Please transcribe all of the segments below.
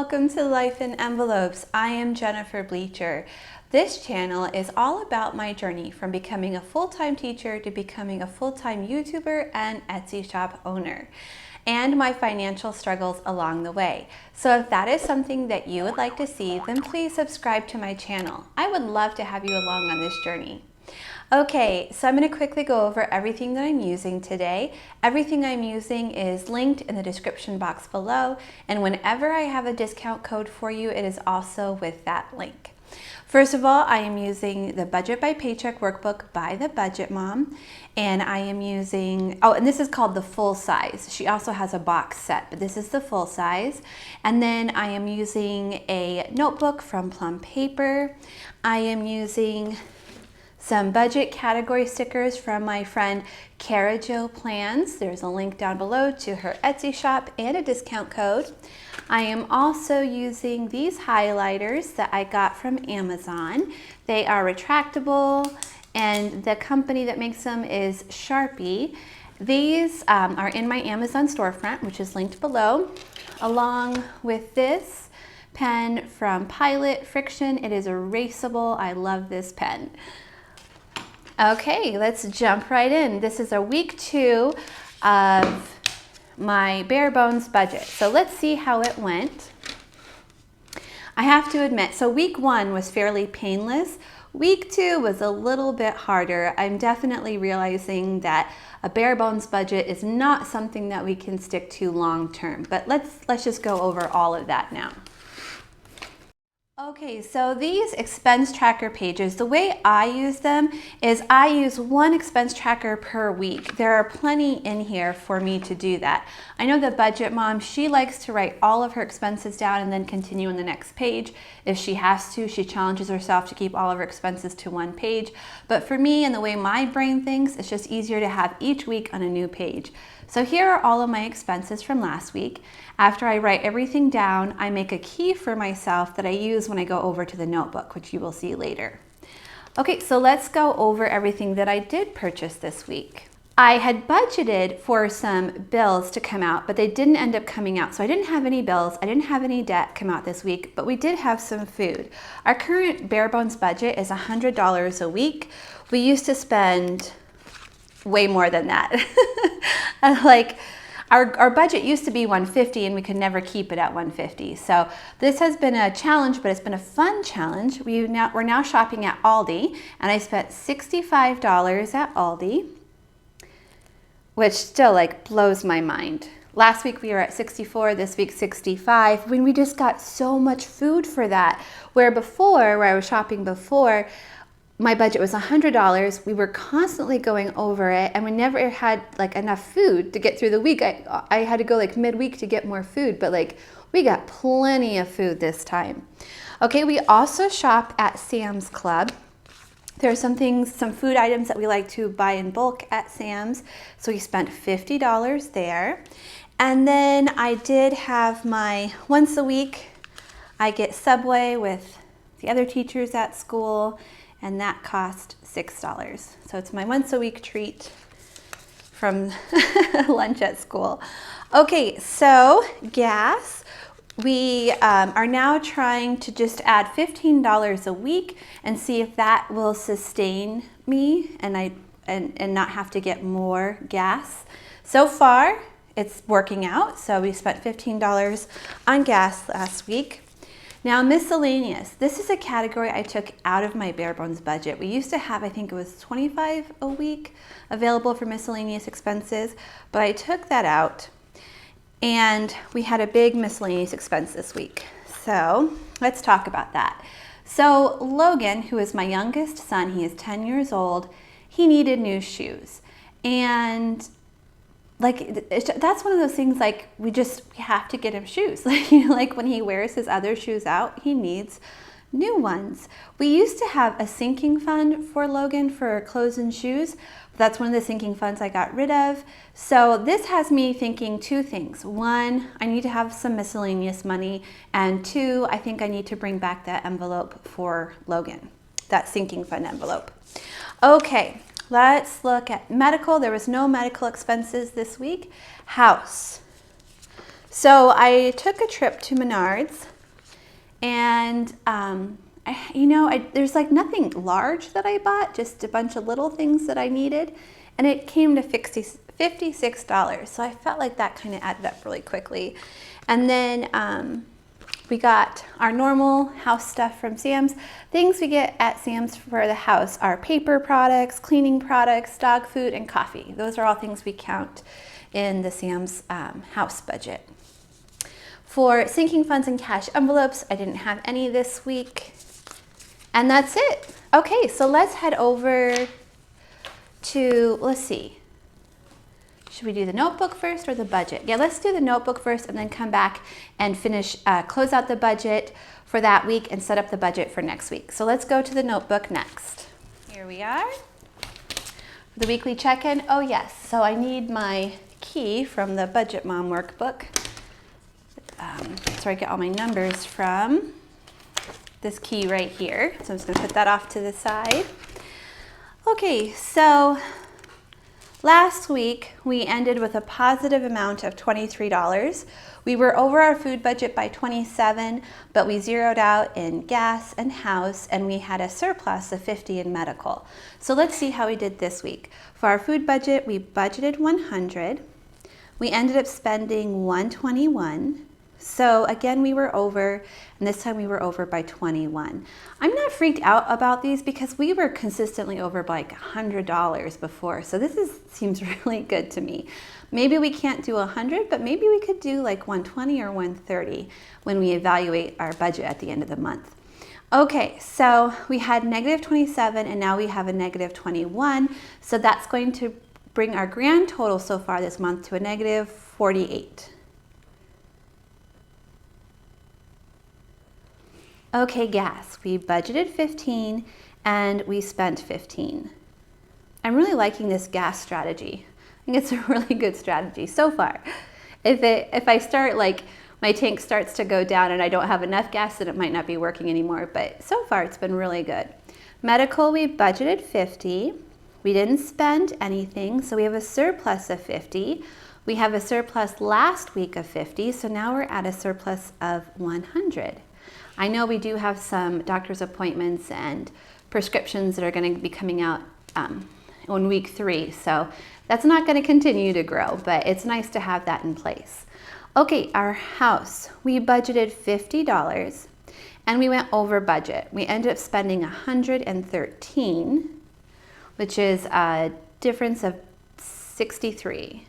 welcome to Life in Envelopes. I am Jennifer Bleecher. This channel is all about my journey from becoming a full-time teacher to becoming a full-time YouTuber and Etsy shop owner, and my financial struggles along the way. So if that is something that you would like to see, then please subscribe to my channel. I would love to have you along on this journey. Okay, so I'm going to quickly go over everything that I'm using today. Everything I'm using is linked in the description box below, and whenever I have a discount code for you, it is also with that link. First of all, I am using the Budget by Paycheck workbook by the Budget Mom, and I am using, and this is called the full size. She also has a box set, but this is the full size. And then I am using a notebook from Plum Paper. I am using some budget category stickers from my friend Cara Jo Plans. There's a link down below to her Etsy shop and a discount code. I am also using these highlighters that I got from Amazon. They are retractable, and the company that makes them is Sharpie. These are in my Amazon storefront, which is linked below, along with this pen from Pilot Friction. It is erasable. I love this pen. Okay, let's jump right in. This is a week 2 of my bare bones budget. So let's see how it went. I have to admit, so week 1 was fairly painless. Week 2 was a little bit harder. I'm definitely realizing that a bare bones budget is not something that we can stick to long term, but let's just go over all of that now. Okay, so these expense tracker pages, the way I use them is I use one expense tracker per week. There are plenty in here for me to do that. I know the Budget Mom, she likes to write all of her expenses down and then continue on the next page. If she has to, she challenges herself to keep all of her expenses to one page. But for me and the way my brain thinks, it's just easier to have each week on a new page. So here are all of my expenses from last week. After I write everything down, I make a key for myself that I use when I go over to the notebook, which you will see later. Okay, so let's go over everything that I did purchase this week. I had budgeted for some bills to come out, but they didn't end up coming out. So I didn't have any bills, I didn't have any debt come out this week, but we did have some food. Our current bare bones budget is $100 a week. We used to spend way more than that. Like our budget used to be $150 and we could never keep it at $150. So this has been a challenge, but it's been a fun challenge. We're now shopping at Aldi, and I spent $65 at Aldi, which still like blows my mind. Last week we were at 64, this week 65, when we just got so much food for that. Where I was shopping before, my budget was $100. We were constantly going over it, and we never had like enough food to get through the week. I had to go like midweek to get more food, but like we got plenty of food this time. Okay, we also shop at Sam's Club. There are some food items that we like to buy in bulk at Sam's, so we spent $50 there. And then I did have my once a week, I get Subway with the other teachers at school, and that cost $6. So it's my once a week treat from lunch at school. Okay, so gas. We are now trying to just add $15 a week and see if that will sustain me and not have to get more gas. So far, it's working out. So we spent $15 on gas last week. Now, miscellaneous. This is a category I took out of my bare bones budget. We used to have, I think it was $25 a week available for miscellaneous expenses, but I took that out, and we had a big miscellaneous expense this week. So let's talk about that. So Logan, who is my youngest son, he is 10 years old, he needed new shoes. And like, that's one of those things, like, we have to get him shoes. Like when he wears his other shoes out, he needs new ones. We used to have a sinking fund for Logan for clothes and shoes. But that's one of the sinking funds I got rid of. So this has me thinking 2 things. 1, I need to have some miscellaneous money. And 2, I think I need to bring back that envelope for Logan, that sinking fund envelope. Okay. Let's look at medical. There was no medical expenses this week. House. So I took a trip to Menards And there's like nothing large that I bought, just a bunch of little things that I needed. And it came to $56. So I felt like that kind of added up really quickly. And then we got our normal house stuff from Sam's. Things we get at Sam's for the house are paper products, cleaning products, dog food, and coffee. Those are all things we count in the Sam's house budget. For sinking funds and cash envelopes, I didn't have any this week. And that's it. Okay, so let's head over to, let's see. Should we do the notebook first or the budget? Yeah, let's do the notebook first and then come back and finish, close out the budget for that week and set up the budget for next week. So let's go to the notebook next. Here we are. For the weekly check-in, oh yes, so I need my key from the Budget Mom workbook. So I get all my numbers from this key right here. So I'm just gonna put that off to the side. Okay, so last week we ended with a positive amount of $23. We were over our food budget by $27, but we zeroed out in gas and house, and we had a surplus of $50 in medical. So let's see how we did this week. For our food budget, we budgeted $100. We ended up spending $121. So again, we were over, and this time we were over by 21. I'm not freaked out about these because we were consistently over by like $100 before. So this seems really good to me. Maybe we can't do 100, but maybe we could do like 120 or 130 when we evaluate our budget at the end of the month. Okay, so we had negative 27 and now we have a negative 21. So that's going to bring our grand total so far this month to a negative 48. Okay, gas, we budgeted 15 and we spent 15. I'm really liking this gas strategy. I think it's a really good strategy so far. If I start like my tank starts to go down and I don't have enough gas, then it might not be working anymore, but so far it's been really good. Medical, we budgeted 50. We didn't spend anything, so we have a surplus of 50. We have a surplus last week of 50, so now we're at a surplus of 100. I know we do have some doctor's appointments and prescriptions that are going to be coming out on week 3, so that's not going to continue to grow, but it's nice to have that in place. Okay, our house, we budgeted $50 and we went over budget. We ended up spending $113, which is a difference of 63.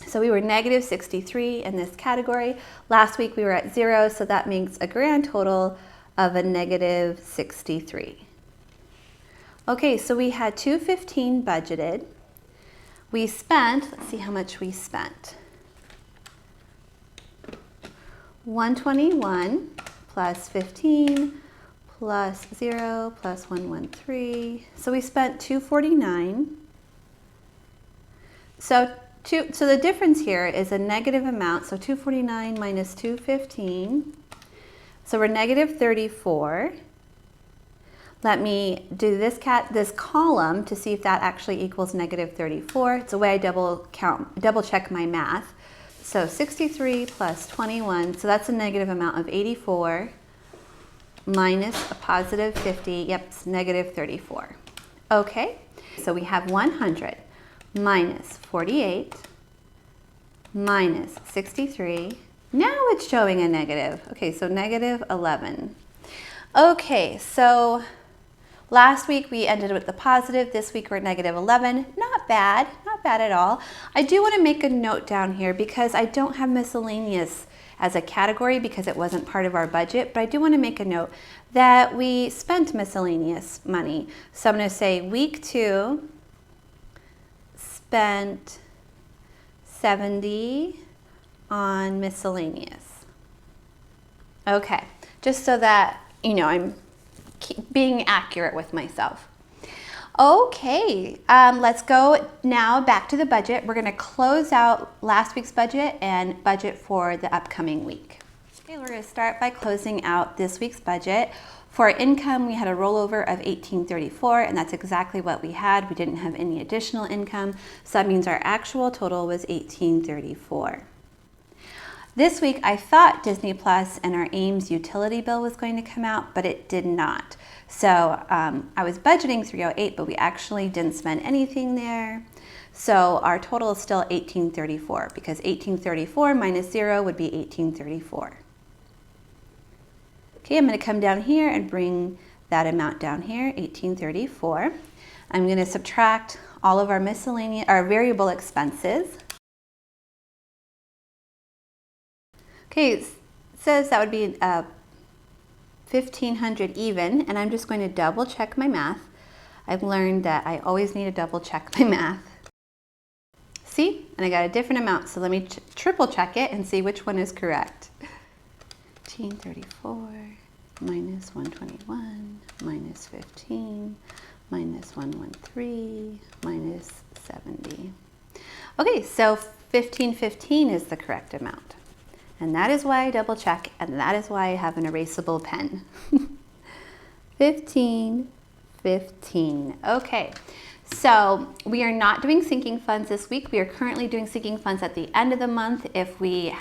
So we were negative 63 in this category. Last week we were at 0, so that makes a grand total of a negative 63. Okay, so we had $215 budgeted. We spent, let's see how much we spent. $121 plus 15 plus 0 plus 113. So we spent $249. So the difference here is a negative amount, so 249 minus 215. So we're negative 34. Let me do this column to see if that actually equals negative 34. It's a way I double check my math. So 63 plus 21, so that's a negative amount of 84 minus a positive 50, yep, it's negative 34. Okay, so we have 100 minus 48 minus 63. Now it's showing a negative. Okay, so negative 11. Okay, so last week we ended with the positive. This week we're at negative 11. Not bad at all. I do want to make a note down here because I don't have miscellaneous as a category because it wasn't part of our budget, but I do want to make a note that we spent miscellaneous money. So I'm going to say week 2 spent 70 on miscellaneous. Okay, just so that, you know, I'm being accurate with myself. Okay, let's go now back to the budget. We're gonna close out last week's budget and budget for the upcoming week. Okay, we're gonna start by closing out this week's budget. For income, we had a rollover of $1834, and that's exactly what we had. We didn't have any additional income, so that means our actual total was $1834. This week I thought Disney Plus and our Ames utility bill was going to come out, but it did not. So I was budgeting $308, but we actually didn't spend anything there. So our total is still $1834 because $1834 minus 0 would be $1834. Okay, I'm going to come down here and bring that amount down here, $1834. I'm going to subtract all of our miscellaneous, our variable expenses. Okay, it says that would be $1,500 even, and I'm just going to double check my math. I've learned that I always need to double check my math. See, and I got a different amount, so let me triple check it and see which one is correct. 1834 minus 121 minus 15 minus 113 minus 70. Okay, so 1515 is the correct amount. And that is why I double check, and that is why I have an erasable pen. 1515. Okay, so we are not doing sinking funds this week. We are currently doing sinking funds at the end of the month if we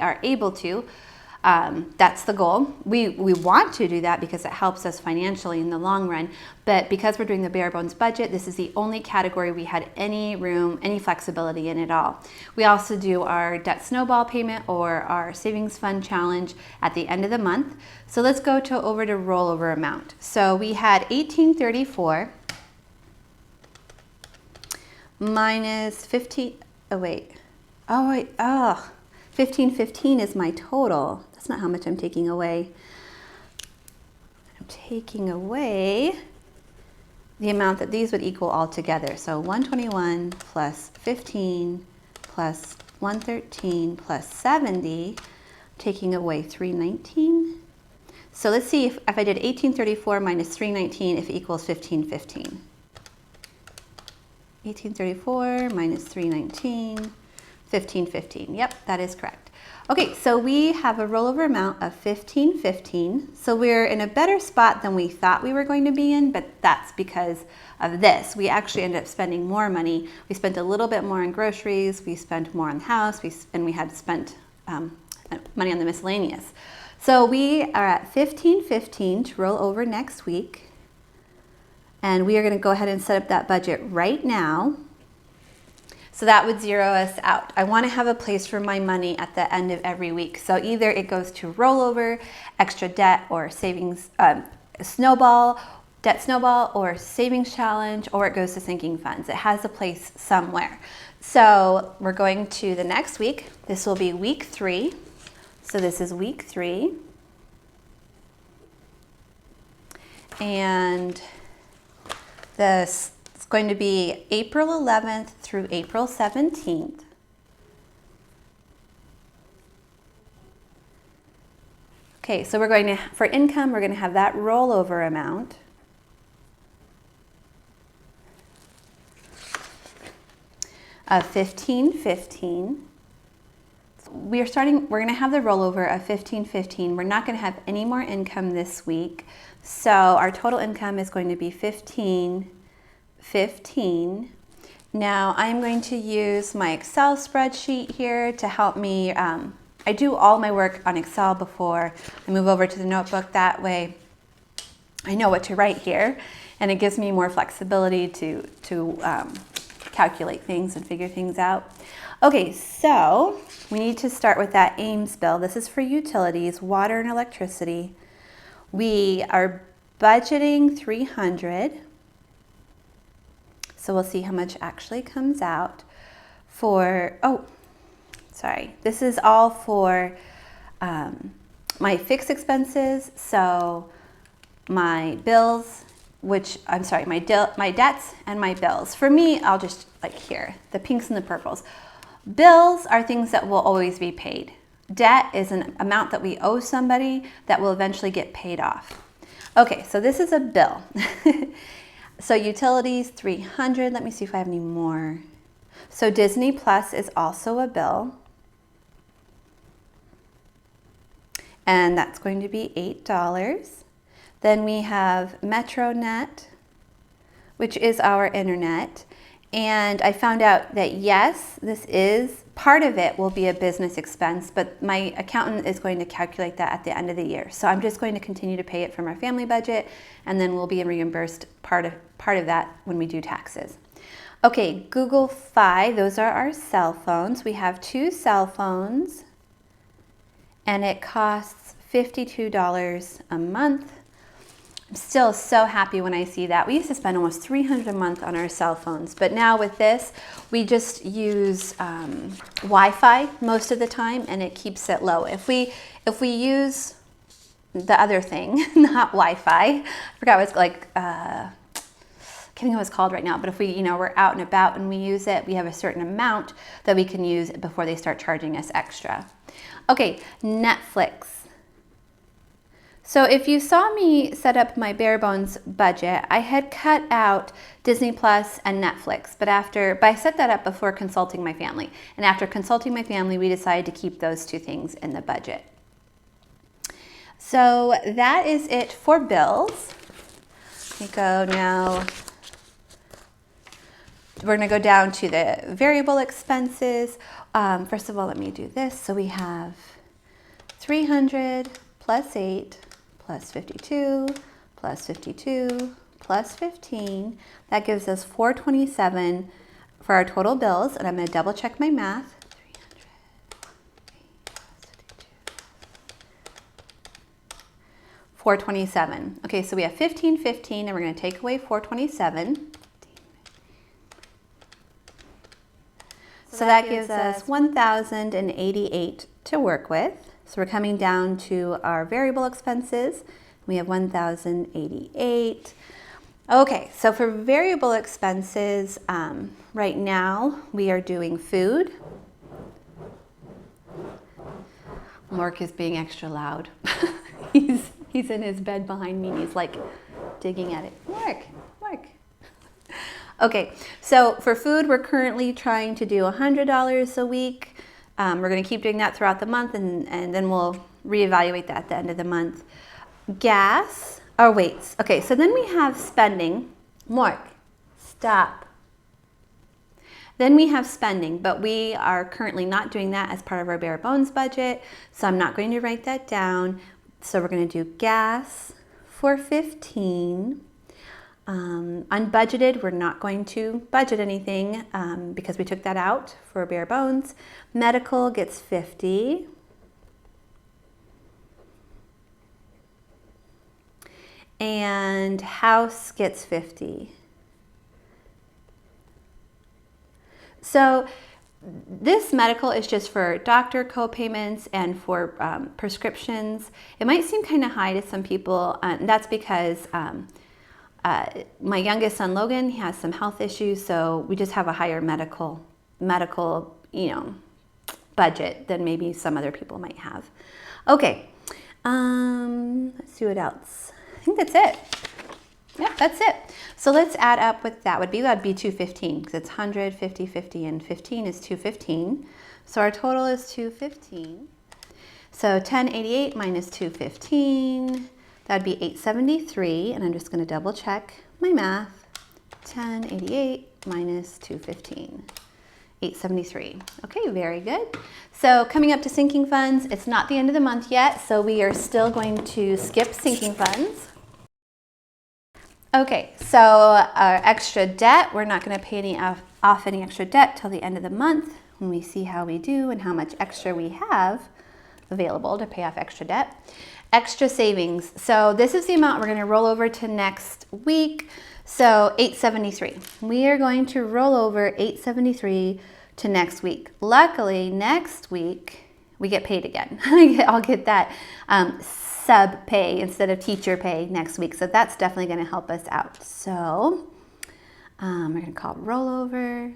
are able to. That's the goal. We want to do that because it helps us financially in the long run, but because we're doing the bare bones budget, this is the only category we had any room, any flexibility in at all. We also do our debt snowball payment or our savings fund challenge at the end of the month. So let's go over to rollover amount. So we had 1834 minus 15, oh wait, 1515 is my total. That's not how much I'm taking away. I'm taking away the amount that these would equal all together. So 121 plus 15 plus 113 plus 70, taking away 319. So let's see if I did 1834 minus 319 if it equals 1515. 1834 minus 319, 1515. Yep, that is correct. Okay, so we have a rollover amount of 1515. So we're in a better spot than we thought we were going to be in, but that's because of this. We actually ended up spending more money. We spent a little bit more on groceries, we spent more on the house, and we had spent money on the miscellaneous. So we are at 1515 to roll over next week. And we are going to go ahead and set up that budget right now. So that would zero us out. I want to have a place for my money at the end of every week. So either it goes to rollover, extra debt, or savings snowball, debt snowball, or savings challenge, or it goes to sinking funds. It has a place somewhere. So we're going to the next week. This will be week 3. So this is week 3. And this is going to be April 11th through April 17th. Okay, so we're going to, for income, we're going to have that rollover amount. Of 1515. We're going to have the rollover of 1515. We're not going to have any more income this week. So our total income is going to be 1515. Now I'm going to use my Excel spreadsheet here to help me. I do all my work on Excel before I move over to the notebook. That way I know what to write here, and it gives me more flexibility to calculate things and figure things out. Okay, so we need to start with that Ames bill. This is for utilities, water and electricity. We are budgeting $300. So we'll see how much actually comes out for, this is all for my fixed expenses. So my bills, my debts and my bills. For me, I'll just here, the pinks and the purples. Bills are things that will always be paid. Debt is an amount that we owe somebody that will eventually get paid off. Okay, so this is a bill. So utilities, $300. Let me see if I have any more. So Disney Plus is also a bill. And that's going to be $8. Then we have MetroNet, which is our internet. And I found out that yes, this is part of it will be a business expense, but my accountant is going to calculate that at the end of the year. So I'm just going to continue to pay it from our family budget, and then we'll be reimbursed part of that when we do taxes. Okay, Google Fi, those are our cell phones. We have 2 cell phones, and it costs $52 a month. I'm still so happy when I see that. We used to spend almost $300 a month on our cell phones, but now with this, we just use Wi-Fi most of the time, and it keeps it low. If we use the other thing, not Wi-Fi, I forgot what it's like. I can't think of what it's called right now, but if we, we're out and about and we use it, we have a certain amount that we can use before they start charging us extra. Okay, Netflix. So if you saw me set up my bare bones budget, I had cut out Disney Plus and Netflix, but I set that up before consulting my family. And after consulting my family, we decided to keep those 2 things in the budget. So that is it for bills. We go now. We're gonna go down to the variable expenses. First of all, let me do this. So we have 300 plus 8 plus 52 plus 52 plus 15. That gives us 427 for our total bills, and I'm going to double check my math. 427. Okay, so we have 1515, and we're going to take away 427. So that gives us 1,088 to work with. So we're coming down to our variable expenses. We have 1,088. Okay, so for variable expenses, right now we are doing food. Mark is being extra loud. He's in his bed behind me and he's like digging at it. Mark. Okay, so for food, we're currently trying to do $100 a week. We're going to keep doing that throughout the month, and then we'll reevaluate that at the end of the month. Gas, okay, so then we have spending. Mark, stop. Then we have spending, but we are currently not doing that as part of our bare bones budget, so I'm not going to write that down. So we're going to do gas for 15. Unbudgeted, we're not going to budget anything because we took that out for bare bones. Medical gets 50. And house gets 50. So this medical is just for doctor co-payments and for prescriptions. It might seem kind of high to some people, and that's because my youngest son, Logan, he has some health issues, so we just have a higher medical, budget than maybe some other people might have. Okay, let's see what else. I think that's it. Yep, that's it. So let's add up what that would be. That'd be 215 because it's 100, 50, 50, and 15 is 215. So our total is 215. So 1088 minus 215. That'd be 873, and I'm just going to double check my math. 1088 minus 215, 873. Okay, very good. So coming up to sinking funds, it's not the end of the month yet, so we are still going to skip sinking funds. Okay, so our extra debt, we're not going to pay off any extra debt till the end of the month when we see how we do and how much extra we have available to pay off extra debt. Extra savings. So this is the amount we're going to roll over to next week. So 873. We are going to roll over 873 to next week. Luckily, next week we get paid again. I'll get that sub pay instead of teacher pay next week. So that's definitely going to help us out. So we're going to call it rollover.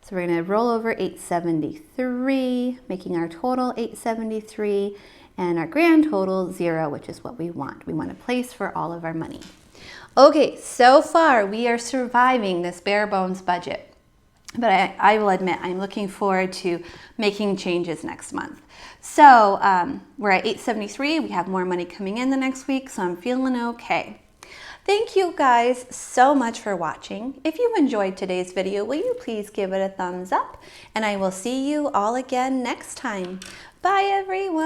So we're going to roll over 873, making our total 873, and our grand total 0, which is what we want. We want a place for all of our money. Okay, so far we are surviving this bare bones budget. But I will admit, I'm looking forward to making changes next month. So we're at 873. We have more money coming in the next week, so I'm feeling okay. Thank you guys so much for watching. If you enjoyed today's video, will you please give it a thumbs up? And I will see you all again next time. Bye everyone.